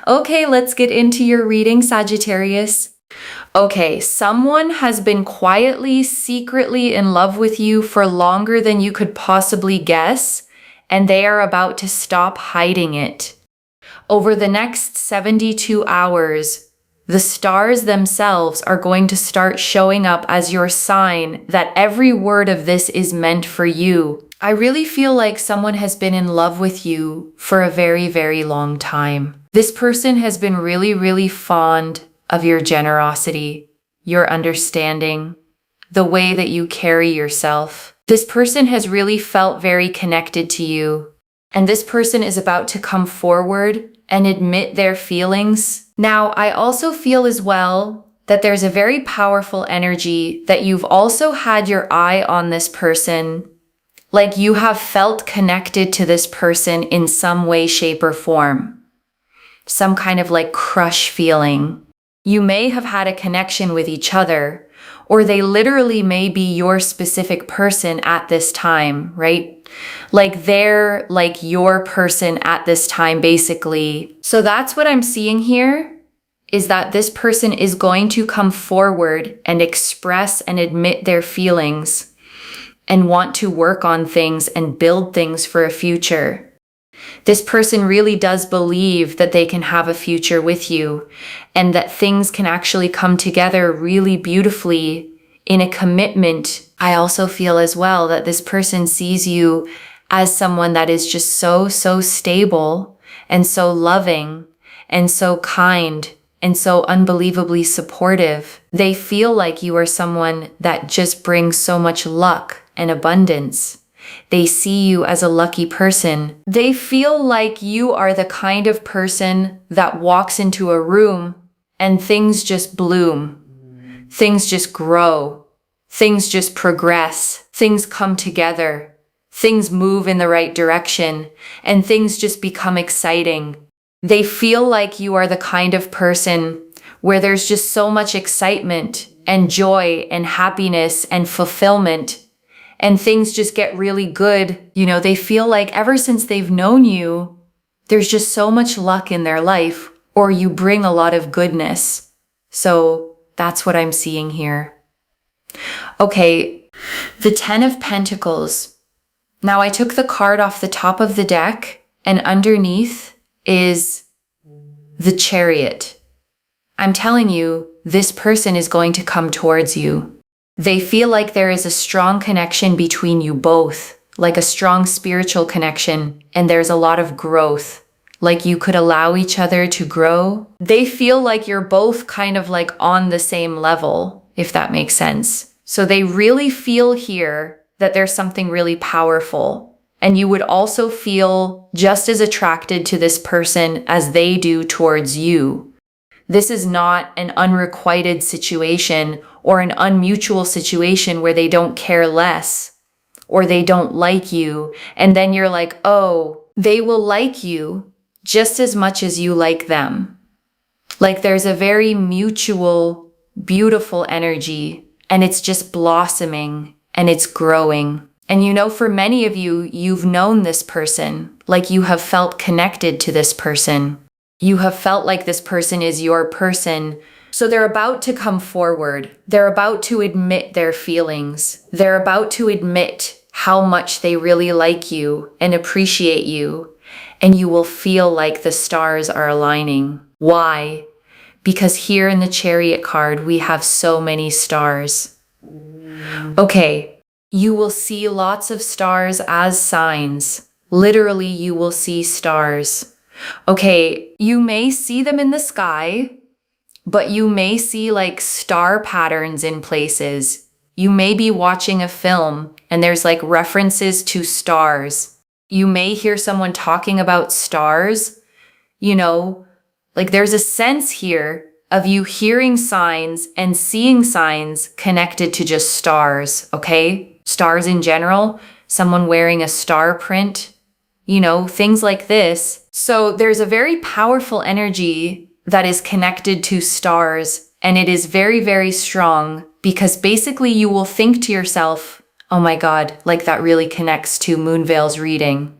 Okay, let's get into your reading, Sagittarius. Okay, someone has been quietly, secretly in love with you for longer than you could possibly guess, and they are about to stop hiding it. Over the next 72 hours, the stars themselves are going to start showing up as your sign that every word of this is meant for you. I really feel like someone has been in love with you for a very, very long time. This person has been really, really fond of your generosity, your understanding, the way that you carry yourself. This person has really felt very connected to you, and this person is about to come forward and admit their feelings. Now, I also feel as well that there's a very powerful energy that you've also had your eye on this person, like you have felt connected to this person in some way, shape, or form. Some kind of like crush feeling. You may have had a connection with each other, or they literally may be your specific person at this time, right? Like they're like your person at this time, basically. So that's what I'm seeing here, is that this person is going to come forward and express and admit their feelings and want to work on things and build things for a future. This person really does believe that they can have a future with you and that things can actually come together really beautifully in a commitment. I also feel as well that this person sees you as someone that is just so stable and so loving and so kind and so unbelievably supportive. They feel like you are someone that just brings so much luck and abundance. They see you as a lucky person. They feel like you are the kind of person that walks into a room and things just bloom. Things just grow. Things just progress. Things come together. Things move in the right direction, and things just become exciting. They feel like you are the kind of person where there's just so much excitement and joy and happiness and fulfillment. And things just get really good. You know, they feel like ever since they've known you, there's just so much luck in their life, or you bring a lot of goodness. So that's what I'm seeing here. Okay, the 10 of Pentacles. Now I took the card off the top of the deck, and underneath is the Chariot. I'm telling you, this person is going to come towards you. They feel like there is a strong connection between you both, like a strong spiritual connection, and there's a lot of growth, like you could allow each other to grow. They feel like you're both kind of like on the same level, if that makes sense. So they really feel here that there's something really powerful, and you would also feel just as attracted to this person as they do towards you. This is not an unrequited situation or an unmutual situation where they don't care less or they don't like you. And then you're like, oh, they will like you just as much as you like them. Like there's a very mutual, beautiful energy, and it's just blossoming and it's growing. And you know, for many of you, you've known this person, like you have felt connected to this person. You have felt like this person is your person. So they're about to come forward. They're about to admit their feelings. They're about to admit how much they really like you and appreciate you. And you will feel like the stars are aligning. Why? Because here in the Chariot card, we have so many stars. Okay, you will see lots of stars as signs. Literally, you will see stars. Okay, you may see them in the sky, but you may see like star patterns in places. You may be watching a film and there's like references to stars. You may hear someone talking about stars. You know, like there's a sense here of you hearing signs and seeing signs connected to just stars, okay? Stars in general, someone wearing a star print, you know, things like this. So there's a very powerful energy that is connected to stars, and it is very, very strong because basically you will think to yourself, oh my God, like that really connects to Moonveil's reading.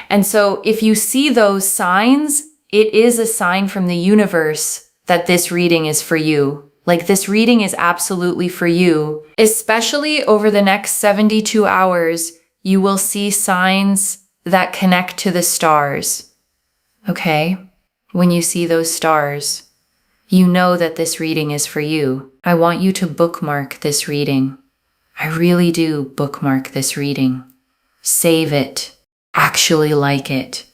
And so if you see those signs, it is a sign from the universe that this reading is for you. Like, this reading is absolutely for you. Especially over the next 72 hours, you will see signs that connect to the stars. Okay? When you see those stars, you know that this reading is for you. I want you to bookmark this reading. I really do bookmark this reading. Save it. Actually like it.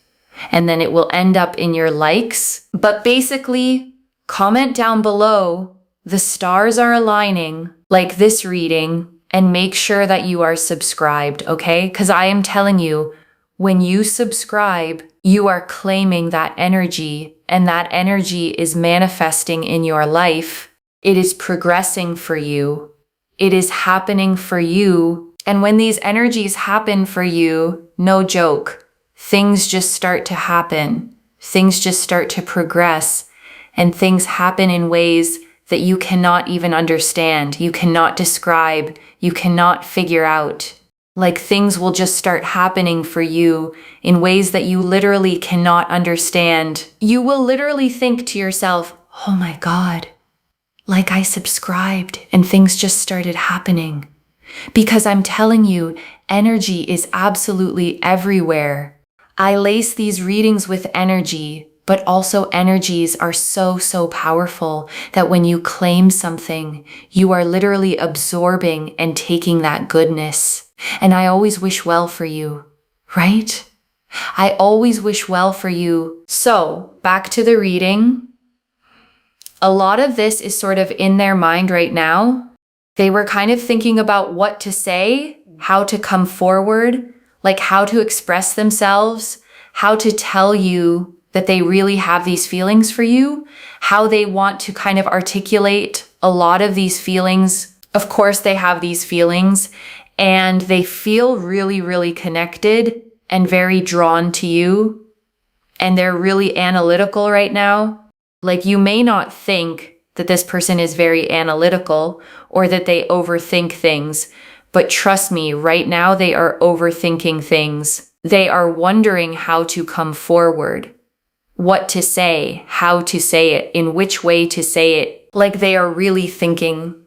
And then it will end up in your likes. But basically, comment down below, the stars are aligning, like this reading, and make sure that you are subscribed, okay? Because I am telling you, when you subscribe, you are claiming that energy, and that energy is manifesting in your life. It is progressing for you. It is happening for you. And when these energies happen for you, no joke, things just start to happen. Things just start to progress, and things happen in ways that you cannot even understand, you cannot describe, you cannot figure out. Like, things will just start happening for you in ways that you literally cannot understand. You will literally think to yourself, oh my God, like I subscribed and things just started happening. Because I'm telling you, energy is absolutely everywhere. I lace these readings with energy, but also energies are so powerful that when you claim something, you are literally absorbing and taking that goodness. And I always wish well for you, right? I always wish well for you. So, back to the reading. A lot of this is sort of in their mind right now. They were kind of thinking about what to say, how to come forward, like how to express themselves, how to tell you that they really have these feelings for you, how they want to kind of articulate a lot of these feelings. Of course, they have these feelings and they feel really connected and very drawn to you. And they're really analytical right now. Like, you may not think that this person is very analytical or that they overthink things, but trust me, right now they are overthinking things. They are wondering how to come forward, what to say, how to say it, in which way to say it. Like, they are really thinking,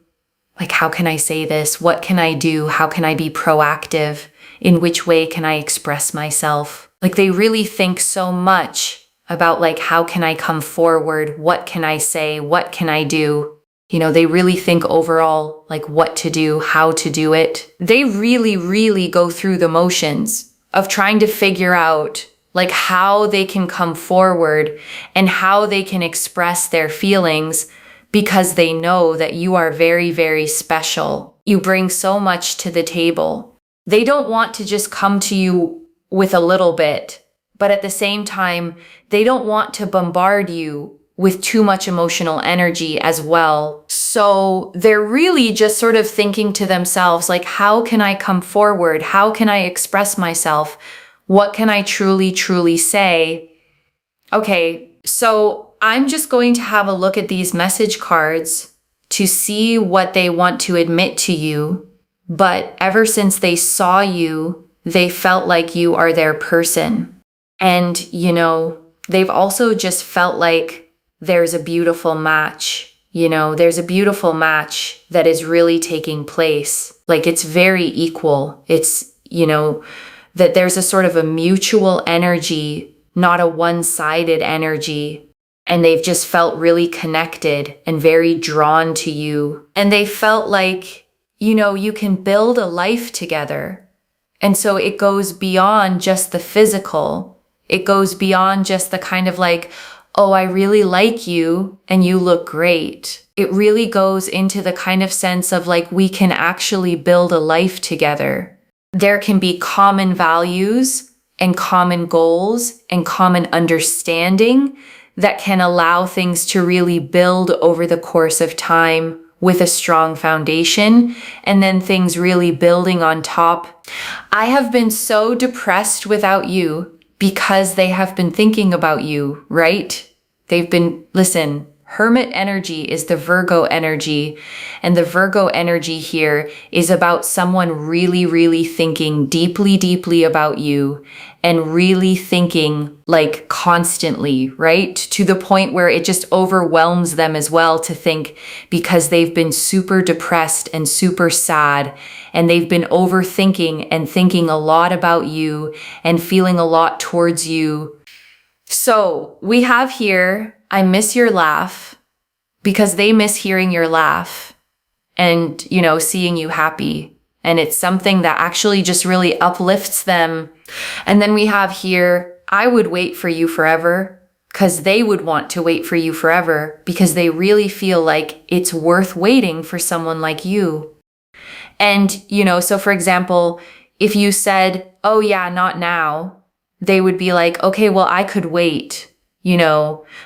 like, how can I say this? What can I do? How can I be proactive? In which way can I express myself? Like, they really think so much about, like, how can I come forward? What can I say? What can I do? You know, they really think overall, like, what to do, how to do it. They really go through the motions of trying to figure out, like, how they can come forward and how they can express their feelings, because they know that you are very special. You bring so much to the table. They don't want to just come to you with a little bit, but at the same time, they don't want to bombard you with too much emotional energy as well. So they're really just sort of thinking to themselves, like, how can I come forward? How can I express myself? What can I truly say? Okay, so I'm just going to have a look at these message cards to see what they want to admit to you. But ever since they saw you, they felt like you are their person. And, you know, they've also just felt like there's a beautiful match. You know, there's a beautiful match that is really taking place. Like, it's very equal. It's, you know, that there's a sort of a mutual energy, not a one-sided energy. And they've just felt really connected and very drawn to you. And they felt like, you know, you can build a life together. And so it goes beyond just the physical. It goes beyond just the kind of like, oh, I really like you and you look great. It really goes into the kind of sense of like, we can actually build a life together. There can be common values and common goals and common understanding that can allow things to really build over the course of time with a strong foundation, and then things really building on top. I have been so depressed without you because they have been thinking about you, right? They've been, listen, Hermit energy is the Virgo energy, and the Virgo energy here is about someone really, really thinking deeply, deeply about you and really thinking like constantly, right? To the point where it just overwhelms them as well to think, because they've been super depressed and super sad, and they've been overthinking and thinking a lot about you and feeling a lot towards you. So we have here, I miss your laugh, because they miss hearing your laugh and, seeing you happy. And it's something that actually just really uplifts them. And then we have here, I would wait for you forever, because they would want to wait for you forever because they really feel like it's worth waiting for someone like you. And, so for example, if you said, oh yeah, not now, they would be like, okay, well, I could wait,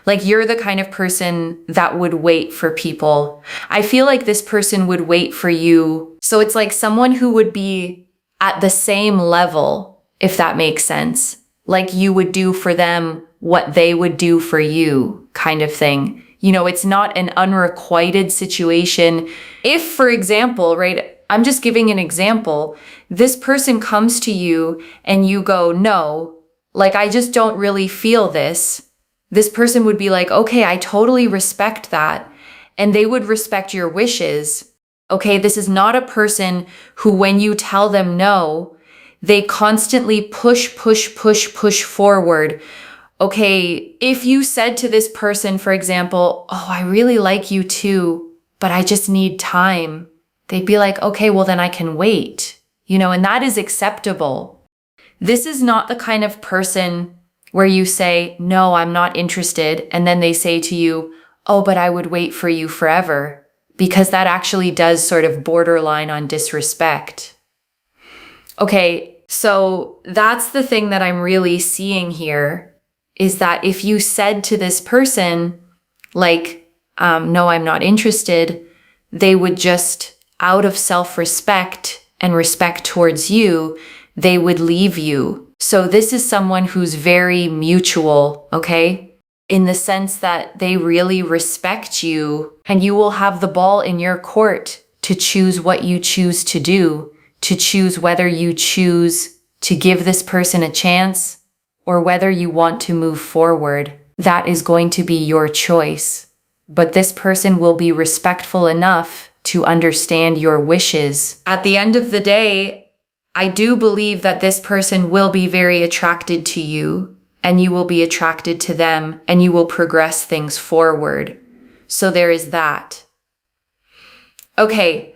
like you're the kind of person that would wait for people. I feel like this person would wait for you. So it's like someone who would be at the same level, if that makes sense. Like you would do for them what they would do for you, kind of thing. It's not an unrequited situation. If, for example, right, I'm just giving an example, this person comes to you and you go, no, like, I just don't really feel this. This person would be like, okay, I totally respect that. And they would respect your wishes. Okay, this is not a person who, when you tell them no, they constantly push forward. Okay, if you said to this person, for example, oh, I really like you too, but I just need time. They'd be like, okay, well then I can wait, and that is acceptable. This is not the kind of person where you say, no, I'm not interested. And then they say to you, oh, but I would wait for you forever, because that actually does sort of borderline on disrespect. Okay, so that's the thing that I'm really seeing here, is that if you said to this person, like, no, I'm not interested, they would just, out of self-respect and respect towards you, they would leave you. So this is someone who's very mutual, okay? In the sense that they really respect you, and you will have the ball in your court to choose what you choose to do, to choose whether you choose to give this person a chance or whether you want to move forward. That is going to be your choice. But this person will be respectful enough to understand your wishes. At the end of the day, I do believe that this person will be very attracted to you, and you will be attracted to them, and you will progress things forward. So there is that. Okay,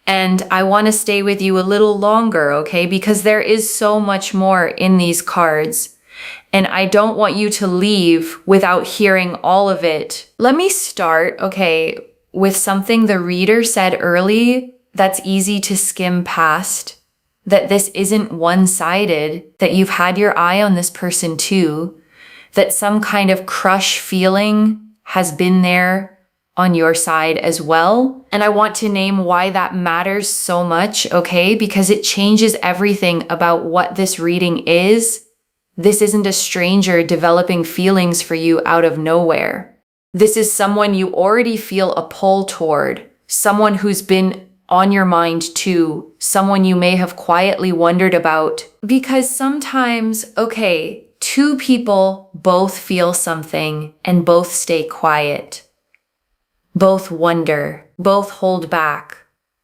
and I want to stay with you a little longer, okay? Because there is so much more in these cards, and I don't want you to leave without hearing all of it. Let me start, okay, with something the reader said early that's easy to skim past. That this isn't one-sided, that you've had your eye on this person too, that some kind of crush feeling has been there on your side as well. And I want to name why that matters so much, okay? Because it changes everything about what this reading is. This isn't a stranger developing feelings for you out of nowhere. This is someone you already feel a pull toward, someone who's been on your mind too, someone you may have quietly wondered about. Because sometimes, okay, two people both feel something and both stay quiet. Both wonder, both hold back,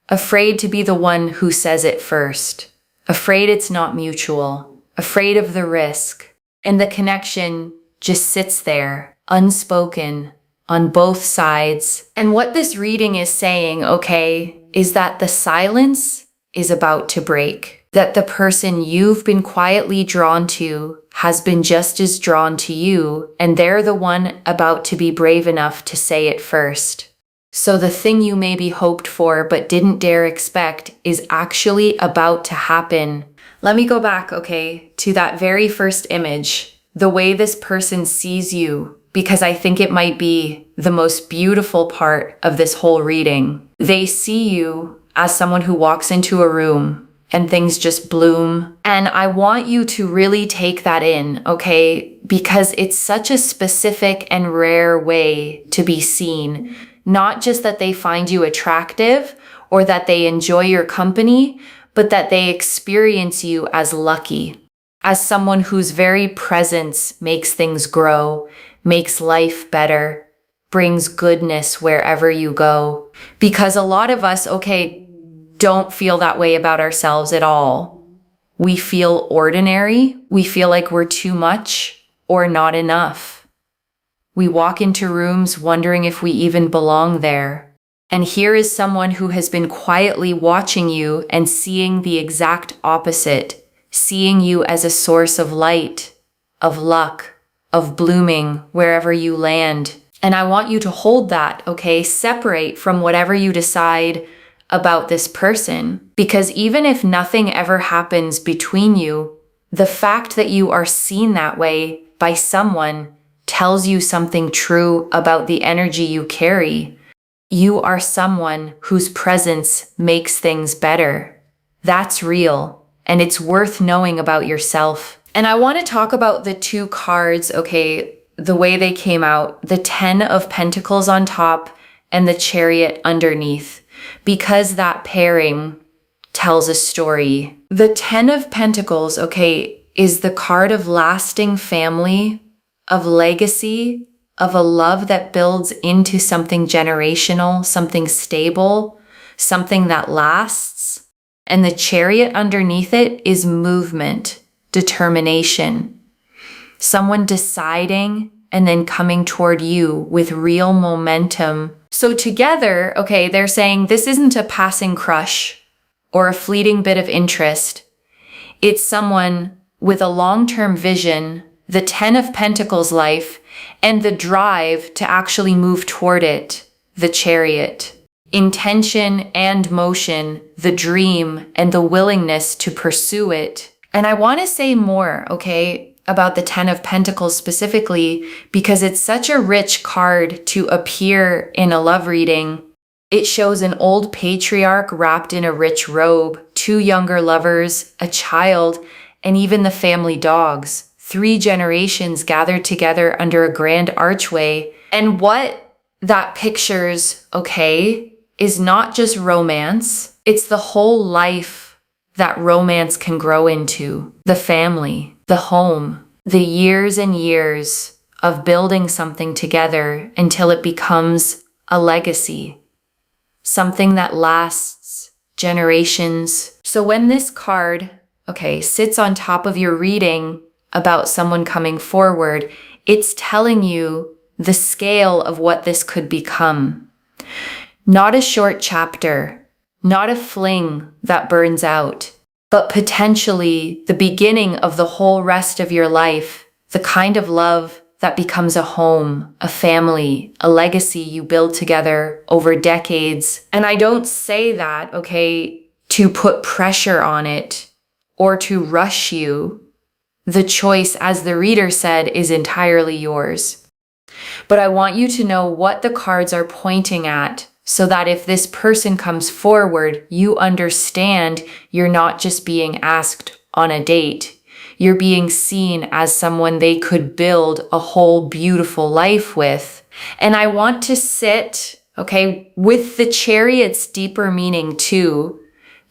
afraid to be the one who says it first, afraid it's not mutual, afraid of the risk, and the connection just sits there, unspoken, on both sides. And what this reading is saying, okay, is that the silence is about to break. That the person you've been quietly drawn to has been just as drawn to you, and they're the one about to be brave enough to say it first. So the thing you maybe hoped for but didn't dare expect is actually about to happen. Let me go back, okay, to that very first image, the way this person sees you, because I think it might be the most beautiful part of this whole reading. They see you as someone who walks into a room and things just bloom. And I want you to really take that in, okay? Because it's such a specific and rare way to be seen. Not just that they find you attractive or that they enjoy your company, but that they experience you as lucky, as someone whose very presence makes things grow, makes life better, brings goodness wherever you go. Because a lot of us, okay, don't feel that way about ourselves at all. We feel ordinary. We feel like we're too much or not enough. We walk into rooms wondering if we even belong there. And here is someone who has been quietly watching you and seeing the exact opposite, seeing you as a source of light, of luck, of blooming wherever you land. And I want you to hold that, okay? Separate from whatever you decide about this person. Because even if nothing ever happens between you, the fact that you are seen that way by someone tells you something true about the energy you carry. You are someone whose presence makes things better. That's real, and it's worth knowing about yourself. And I want to talk about the two cards, okay, the way they came out, the 10 of Pentacles on top and the Chariot underneath, because that pairing tells a story. The 10 of Pentacles, okay, is the card of lasting family, of legacy, of a love that builds into something generational, something stable, something that lasts. And the Chariot underneath it is movement, determination, someone deciding and then coming toward you with real momentum. So together, okay, they're saying this isn't a passing crush or a fleeting bit of interest. It's someone with a long-term vision, the 10 of Pentacles life, and the drive to actually move toward it, the Chariot. Intention and motion, the dream, and the willingness to pursue it. And I want to say more, okay, about the 10 of Pentacles specifically, because it's such a rich card to appear in a love reading. It shows an old patriarch wrapped in a rich robe, two younger lovers, a child, and even the family dogs. 3 generations gathered together under a grand archway. And what that pictures, okay, is not just romance. It's the whole life that romance can grow into. The family, the home, the years and years of building something together until it becomes a legacy. Something that lasts generations. So when this card, okay, sits on top of your reading about someone coming forward, it's telling you the scale of what this could become. Not a short chapter, not a fling that burns out, but potentially the beginning of the whole rest of your life, the kind of love that becomes a home, a family, a legacy you build together over decades. And I don't say that, okay, to put pressure on it or to rush you. The choice, as the reader said, is entirely yours. But I want you to know what the cards are pointing at so that if this person comes forward, you understand you're not just being asked on a date. You're being seen as someone they could build a whole beautiful life with. And I want to sit, okay, with the Chariot's deeper meaning too,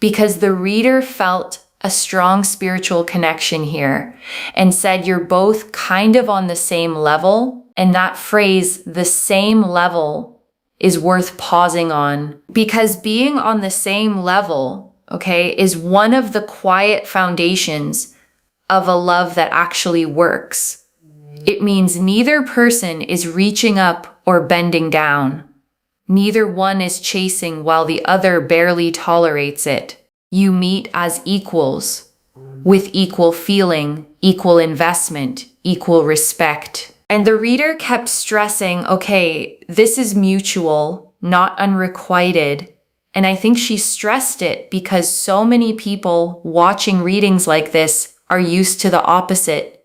because the reader felt a strong spiritual connection here and said you're both kind of on the same level. And that phrase, the same level, is worth pausing on, because being on the same level, okay, is one of the quiet foundations of a love that actually works. It means neither person is reaching up or bending down. Neither one is chasing while the other barely tolerates it. You meet as equals, with equal feeling, equal investment, equal respect. And the reader kept stressing, okay, this is mutual, not unrequited. And I think she stressed it because so many people watching readings like this are used to the opposite,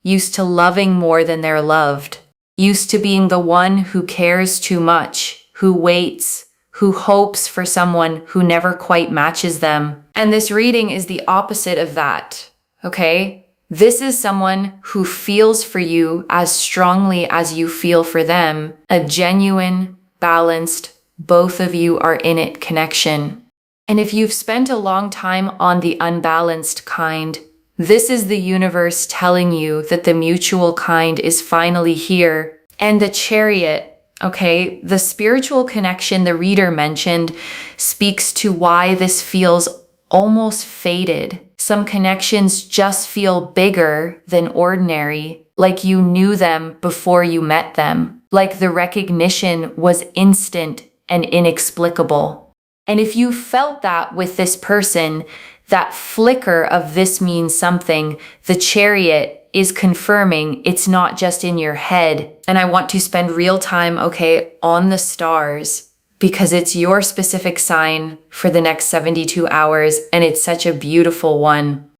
used to loving more than they're loved, used to being the one who cares too much, who waits, who hopes for someone who never quite matches them. And this reading is the opposite of that, okay? This is someone who feels for you as strongly as you feel for them, a genuine, balanced, both of you are in it connection. And if you've spent a long time on the unbalanced kind, this is the universe telling you that the mutual kind is finally here. And the Chariot, okay, the spiritual connection the reader mentioned speaks to why this feels almost fated. Some connections just feel bigger than ordinary, like you knew them before you met them, like the recognition was instant and inexplicable. And if you felt that with this person, that flicker of this means something, the Chariot is confirming it's not just in your head. And I want to spend real time, okay, on the stars, because it's your specific sign for the next 72 hours, and it's such a beautiful one.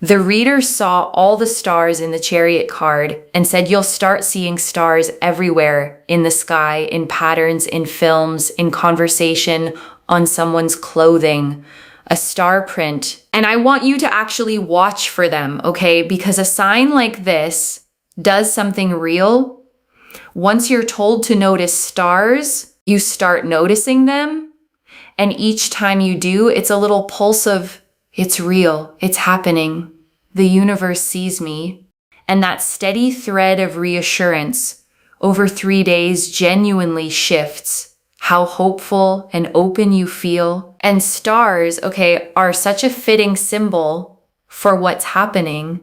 The reader saw all the stars in the Chariot card and said you'll start seeing stars everywhere in the sky, in patterns, in films, in conversation, on someone's clothing, a star print. And I want you to actually watch for them, okay? Because a sign like this does something real. Once you're told to notice stars, you start noticing them. And each time you do, it's a little pulse of, it's real, it's happening. The universe sees me. And that steady thread of reassurance over 3 days genuinely shifts how hopeful and open you feel. And stars, okay, are such a fitting symbol for what's happening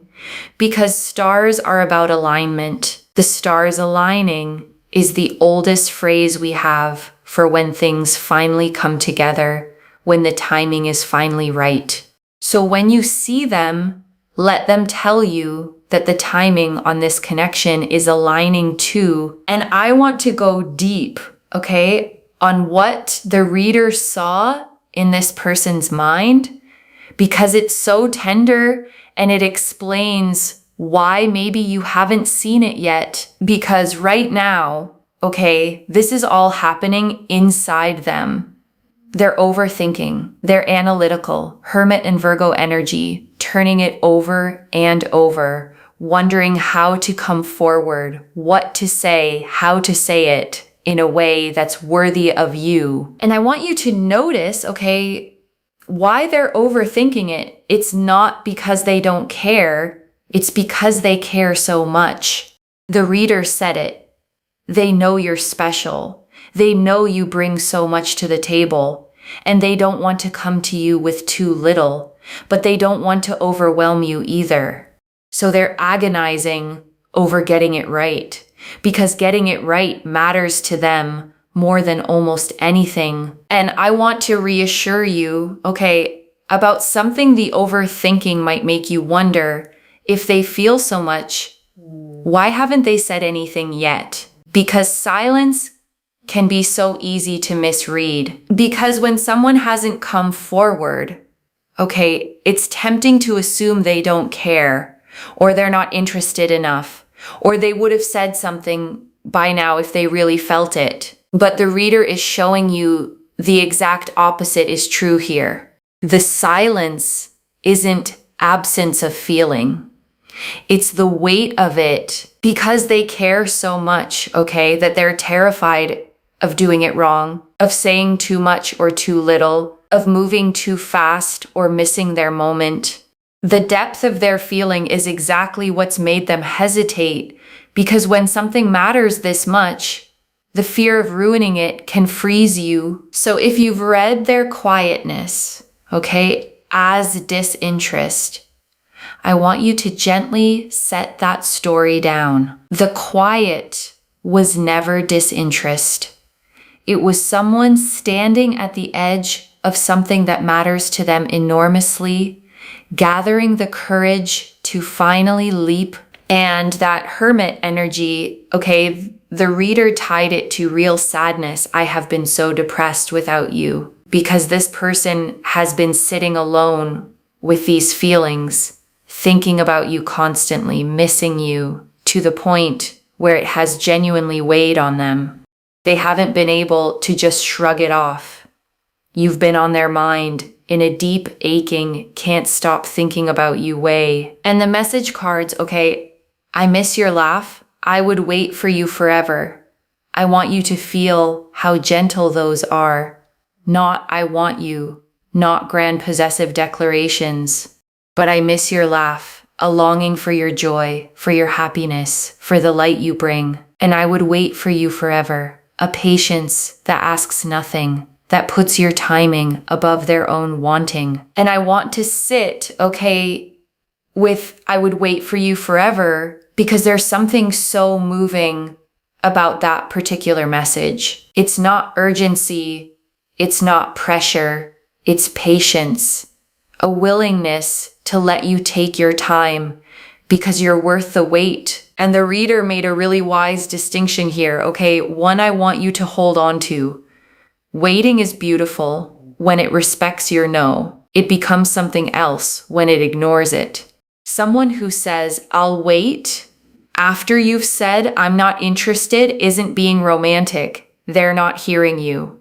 because stars are about alignment. The stars aligning is the oldest phrase we have for when things finally come together, when the timing is finally right. So when you see them, let them tell you that the timing on this connection is aligning too. And I want to go deep, okay, on what the reader saw in this person's mind, because it's so tender and it explains why maybe you haven't seen it yet. Because right now, okay, this is all happening inside them. They're overthinking, they're analytical, Hermit and Virgo energy, turning it over and over, wondering how to come forward, what to say, how to say it in a way that's worthy of you. And I want you to notice, okay, why they're overthinking it. It's not because they don't care. It's because they care so much. The reader said it. They know you're special. They know you bring so much to the table, and they don't want to come to you with too little, but they don't want to overwhelm you either. So they're agonizing over getting it right, because getting it right matters to them more than almost anything. And I want to reassure you, okay, about something the overthinking might make you wonder if they feel so much, why haven't they said anything yet? Because silence can be so easy to misread. Because when someone hasn't come forward, okay, it's tempting to assume they don't care, or they're not interested enough, or they would have said something by now if they really felt it. But the reader is showing you the exact opposite is true here. The silence isn't absence of feeling. It's the weight of it, because they care so much, okay, that they're terrified of doing it wrong, of saying too much or too little, of moving too fast or missing their moment. The depth of their feeling is exactly what's made them hesitate, because when something matters this much, the fear of ruining it can freeze you. So if you've read their quietness, okay, as disinterest, I want you to gently set that story down. The quiet was never disinterest. It was someone standing at the edge of something that matters to them enormously, gathering the courage to finally leap. And that Hermit energy, okay, the reader tied it to real sadness. I have been so depressed without you, because this person has been sitting alone with these feelings, thinking about you constantly, missing you, to the point where it has genuinely weighed on them. They haven't been able to just shrug it off. You've been on their mind in a deep, aching, can't stop thinking about you way. And the message cards, okay, I miss your laugh. I would wait for you forever. I want you to feel how gentle those are. Not I want you, not grand possessive declarations, but I miss your laugh, a longing for your joy, for your happiness, for the light you bring. And I would wait for you forever. A patience that asks nothing, that puts your timing above their own wanting. And I want to sit, okay, with I would wait for you forever, because there's something so moving about that particular message. It's not urgency, it's not pressure, it's patience, a willingness to let you take your time because you're worth the wait. And the reader made a really wise distinction here. Okay, one I want you to hold on to. Waiting is beautiful when it respects your no. It becomes something else when it ignores it. Someone who says, I'll wait, after you've said, I'm not interested, isn't being romantic. They're not hearing you.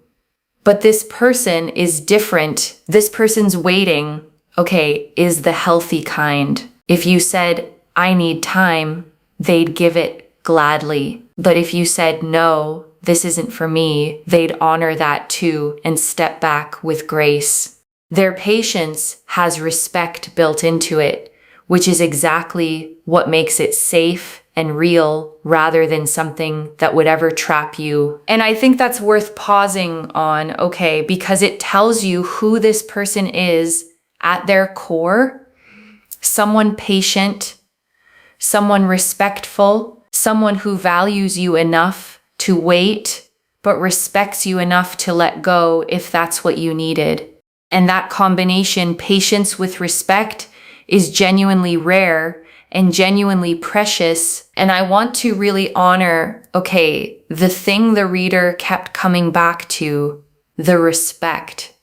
But this person is different. This person's waiting, okay, is the healthy kind. If you said, I need time, they'd give it gladly. But if you said, no, this isn't for me, they'd honor that too and step back with grace. Their patience has respect built into it, which is exactly what makes it safe and real rather than something that would ever trap you. And I think that's worth pausing on, okay, because it tells you who this person is at their core. Someone patient, someone respectful, someone who values you enough to wait, but respects you enough to let go if that's what you needed. And that combination, patience with respect, is genuinely rare and genuinely precious. And I want to really honor, okay, the thing the reader kept coming back to, the respect,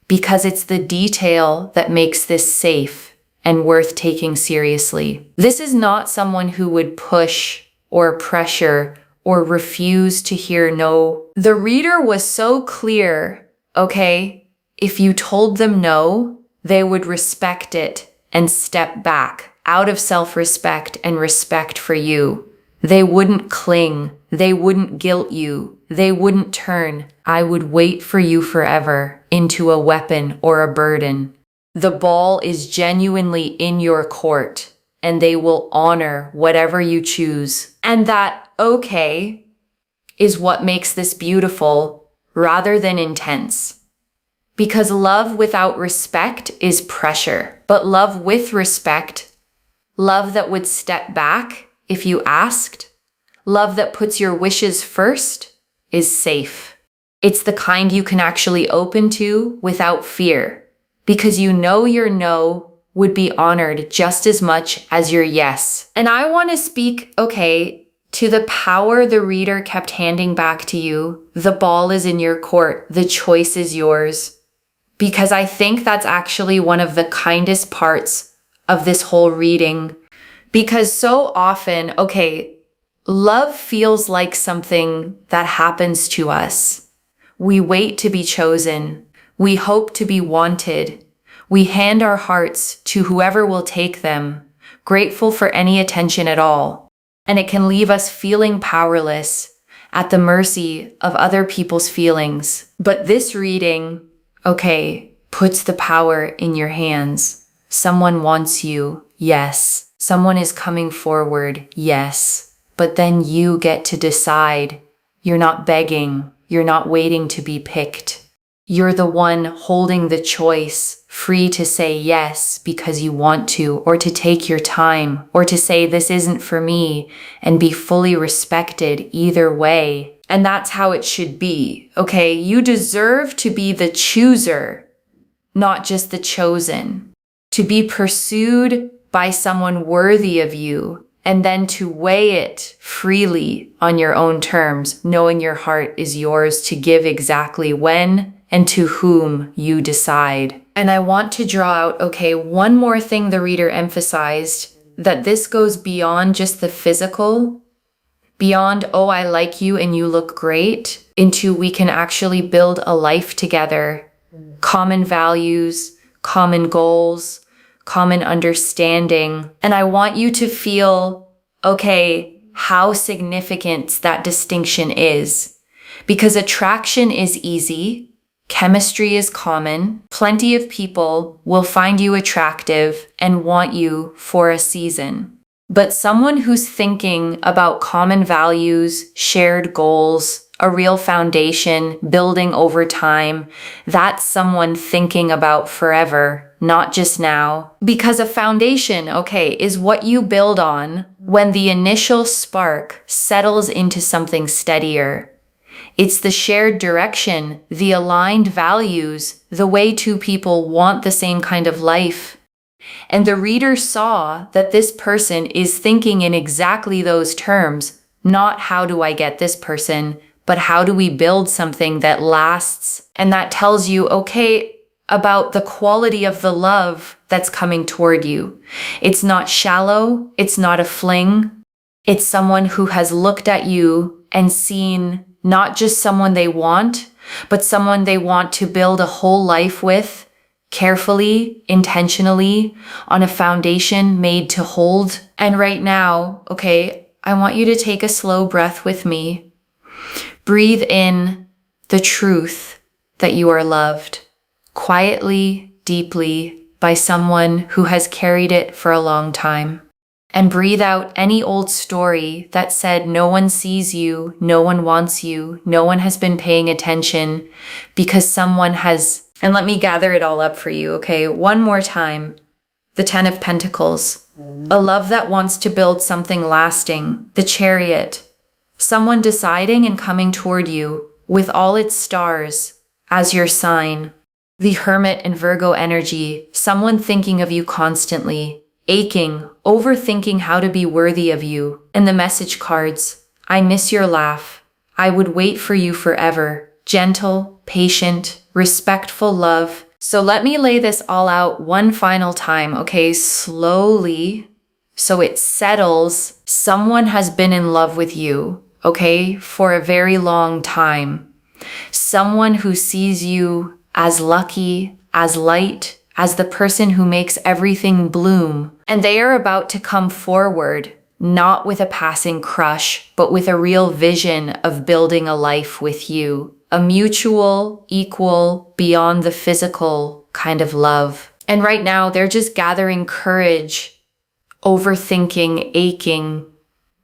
because it's the detail that makes this safe and worth taking seriously. This is not someone who would push or pressure or refuse to hear no. The reader was so clear, okay, if you told them no, they would respect it and step back out of self-respect and respect for you. They wouldn't cling. They wouldn't guilt you. They wouldn't turn I would wait for you forever into a weapon or a burden. The ball is genuinely in your court, and they will honor whatever you choose. And that okay is what makes this beautiful rather than intense. Because love without respect is pressure, but love with respect, love that would step back if you asked, love that puts your wishes first, is safe. It's the kind you can actually open to without fear, because you know your no would be honored just as much as your yes. And I want to speak, okay, to the power the reader kept handing back to you. The ball is in your court. The choice is yours. Because I think that's actually one of the kindest parts of this whole reading. Because so often, okay, love feels like something that happens to us. We wait to be chosen. We hope to be wanted. We hand our hearts to whoever will take them, grateful for any attention at all. And it can leave us feeling powerless, at the mercy of other people's feelings. But this reading, okay, puts the power in your hands. Someone wants you, yes. Someone is coming forward, yes. But then you get to decide. You're not begging. You're not waiting to be picked. You're the one holding the choice, free to say yes because you want to, or to take your time, or to say this isn't for me, and be fully respected either way. And that's how it should be, okay? You deserve to be the chooser, not just the chosen. To be pursued by someone worthy of you, and then to weigh it freely on your own terms, knowing your heart is yours to give exactly when and to whom you decide. And I want to draw out, okay, one more thing the reader emphasized, that this goes beyond just the physical. Beyond, oh, I like you and you look great, into we can actually build a life together. Common values, common goals, common understanding. And I want you to feel, okay, how significant that distinction is. Because attraction is easy. Chemistry is common. Plenty of people will find you attractive and want you for a season. But someone who's thinking about common values, shared goals, a real foundation, building over time, that's someone thinking about forever, not just now. Because a foundation, okay, is what you build on when the initial spark settles into something steadier. It's the shared direction, the aligned values, the way two people want the same kind of life. And the reader saw that this person is thinking in exactly those terms, not how do I get this person, but how do we build something that lasts? And that tells you, okay, about the quality of the love that's coming toward you. It's not shallow, it's not a fling. It's someone who has looked at you and seen not just someone they want, but someone they want to build a whole life with, carefully, intentionally, on a foundation made to hold. And right now, okay, I want you to take a slow breath with me. Breathe in the truth that you are loved, quietly, deeply, by someone who has carried it for a long time. And breathe out any old story that said no one sees you, no one wants you, no one has been paying attention because someone has. And let me gather it all up for you, okay? One more time. The 10 of Pentacles. A love that wants to build something lasting. The Chariot. Someone deciding and coming toward you with all its stars as your sign. The Hermit and Virgo energy. Someone thinking of you constantly. Aching, overthinking how to be worthy of you. And the message cards. I miss your laugh. I would wait for you forever. Gentle, patient, respectful love. So let me lay this all out one final time, okay? Slowly, so it settles. Someone has been in love with you, okay? For a very long time. Someone who sees you as lucky, as light, as the person who makes everything bloom. And they are about to come forward, not with a passing crush, but with a real vision of building a life with you. A mutual, equal, beyond the physical kind of love. And right now, they're just gathering courage, overthinking, aching,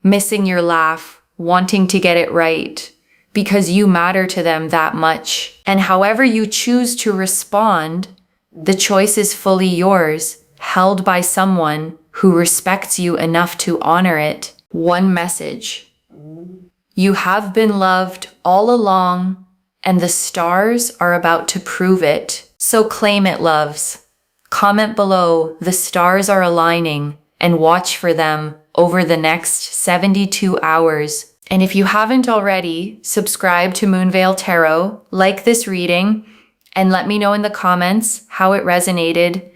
missing your laugh, wanting to get it right, because you matter to them that much. And however you choose to respond, the choice is fully yours, held by someone who respects you enough to honor it. One message. You have been loved all along, and the stars are about to prove it. So claim it, loves. Comment below, the stars are aligning, and watch for them over the next 72 hours. And if you haven't already, subscribe to Moonveil Tarot, like this reading, and let me know in the comments how it resonated.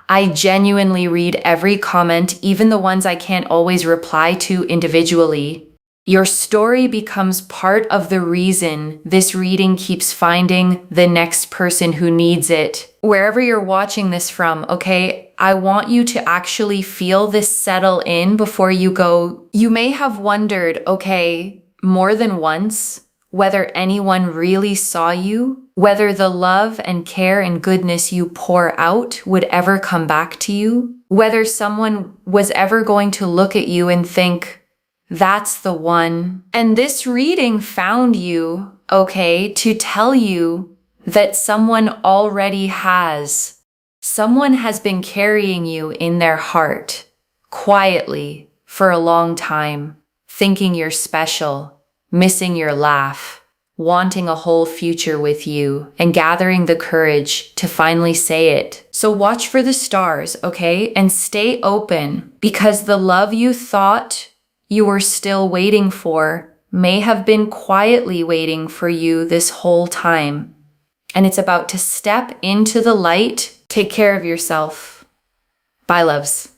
I genuinely read every comment, even the ones I can't always reply to individually. Your story becomes part of the reason this reading keeps finding the next person who needs it. Wherever you're watching this from, okay, I want you to actually feel this settle in before you go. You may have wondered, okay, more than once, whether anyone really saw you, whether the love and care and goodness you pour out would ever come back to you, whether someone was ever going to look at you and think, that's the one. And this reading found you, okay, to tell you that someone already has. Someone has been carrying you in their heart, quietly, for a long time, thinking you're special, missing your laugh, wanting a whole future with you, and gathering the courage to finally say it. So watch for the stars, okay? And stay open, because the love you thought you were still waiting for may have been quietly waiting for you this whole time. And it's about to step into the light. Take care of yourself. Bye, loves.